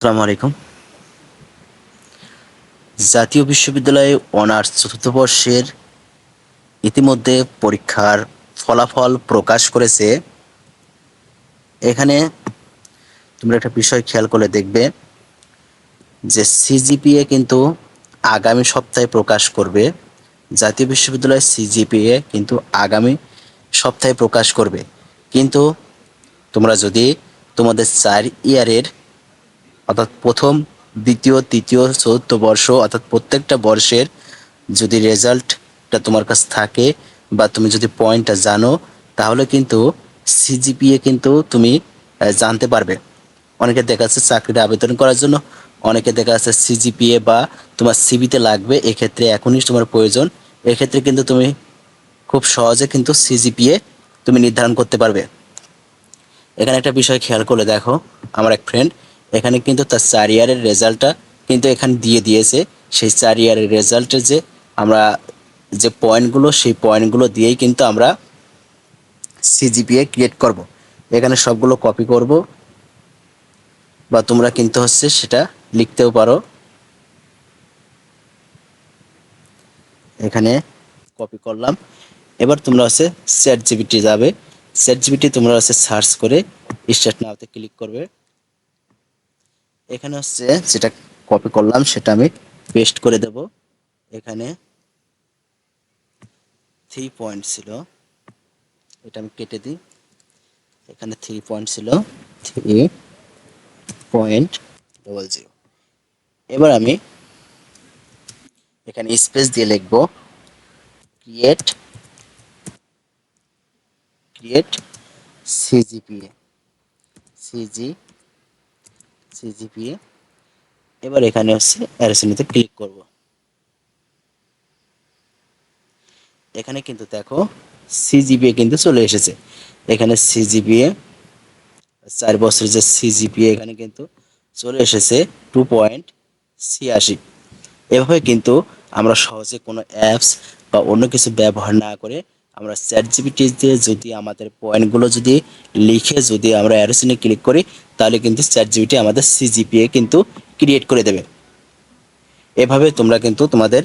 আসসালামু আলাইকুম। জাতীয় বিশ্ববিদ্যালয়ে অনার্স চতুর্থ বর্ষের ইতিমধ্যে পরীক্ষার ফলাফল প্রকাশ করেছে। এখানে তোমরা একটা বিষয় খেয়াল করলে দেখবে যে সিজিপিএ কিন্তু আগামী সপ্তাহে প্রকাশ করবে। জাতীয় বিশ্ববিদ্যালয়ের সিজিপিএ কিন্তু আগামী সপ্তাহে প্রকাশ করবে। কিন্তু তোমরা যদি তোমাদের 4 ইয়ারের অর্থাৎ প্রথম, দ্বিতীয়, তৃতীয়, চতুর্থ বর্ষ অর্থাৎ প্রত্যেকটা বর্ষের যদি রেজাল্টটা তোমার কাছে থাকে বা তুমি যদি পয়েন্টটা জানো, তাহলে কিন্তু সিজিপিএ কিন্তু তুমি জানতে পারবে। অনেকে দেখা যাচ্ছে চাকরির আবেদন করার জন্য, অনেকে দেখা যাচ্ছে সিজিপিএ বা তোমার সিভিতে লাগবে, এক্ষেত্রে এখনই তোমার প্রয়োজন। এক্ষেত্রে কিন্তু তুমি খুব সহজে কিন্তু সিজিপিএ তুমি নির্ধারণ করতে পারবে। এখানে একটা বিষয় খেয়াল করে দেখো, আমার এক ফ্রেন্ড এখানে কিন্তু তার 4 ইয়ারের রেজাল্টটা কিন্তু এখানে দিয়ে দিয়েছে। সেই 4 ইয়ারের রেজাল্টের যে আমরা যে পয়েন্টগুলো, সেই পয়েন্টগুলো দিয়েই কিন্তু আমরা সিজিপিএ ক্রিয়েট করব। এখানে সবগুলো কপি করব বা তোমরা কিন্তু সেটা লিখতেও পারো। এখানে কপি করলাম। এবার তোমরা চ্যাট জিপিটি যাবে। চ্যাট জিপিটি তোমরা সার্চ করে স্টার্ট নাওতে ক্লিক করবে। এখানে যেটা কপি করলাম সেটা আমি পেস্ট করে দেব। এখানে 3 পয়েন্ট ছিল, এটা আমি কেটে দিই। এখানে 3 পয়েন্ট ছিল, 3.00। এবার আমি এখানে স্পেস দিয়ে লিখব ক্রিয়েট সিজিপিএ সিজিপিএ। এবার এখানে অ্যারোসিনিতে ক্লিক করব। এখানে কিন্তু দেখো সিজিপিএ কিন্তু চলে এসেছে। এখানে সিজিপিএ 4 বছরের যে সিজিপিএ এখানে কিন্তু চলে এসেছে 2.86। এভাবে কিন্তু আমরা সহজে কোনো অ্যাপস বা অন্য কিছু ব্যবহার না করে আমরা চ্যাট জিপিটি দিয়ে যদি আমাদের পয়েন্টগুলো যদি লিখে যদি আমরা অ্যারোসিনে ক্লিক করি, তাহলে কিন্তু চ্যাট জিপিটি আমাদের সিজিপিএ কিন্তু ক্রিয়েট করে দেবে। এভাবে তোমরা কিন্তু তোমাদের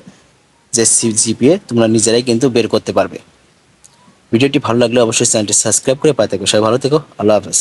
যে সিজিপিএ তোমরা নিজেরাই কিন্তু বের করতে পারবে। ভিডিওটি ভালো লাগলে অবশ্যই চ্যানেলটি সাবস্ক্রাইব করে পাতে থেকো। সবাই ভালো থেকো। আল্লাহ হাফেজ।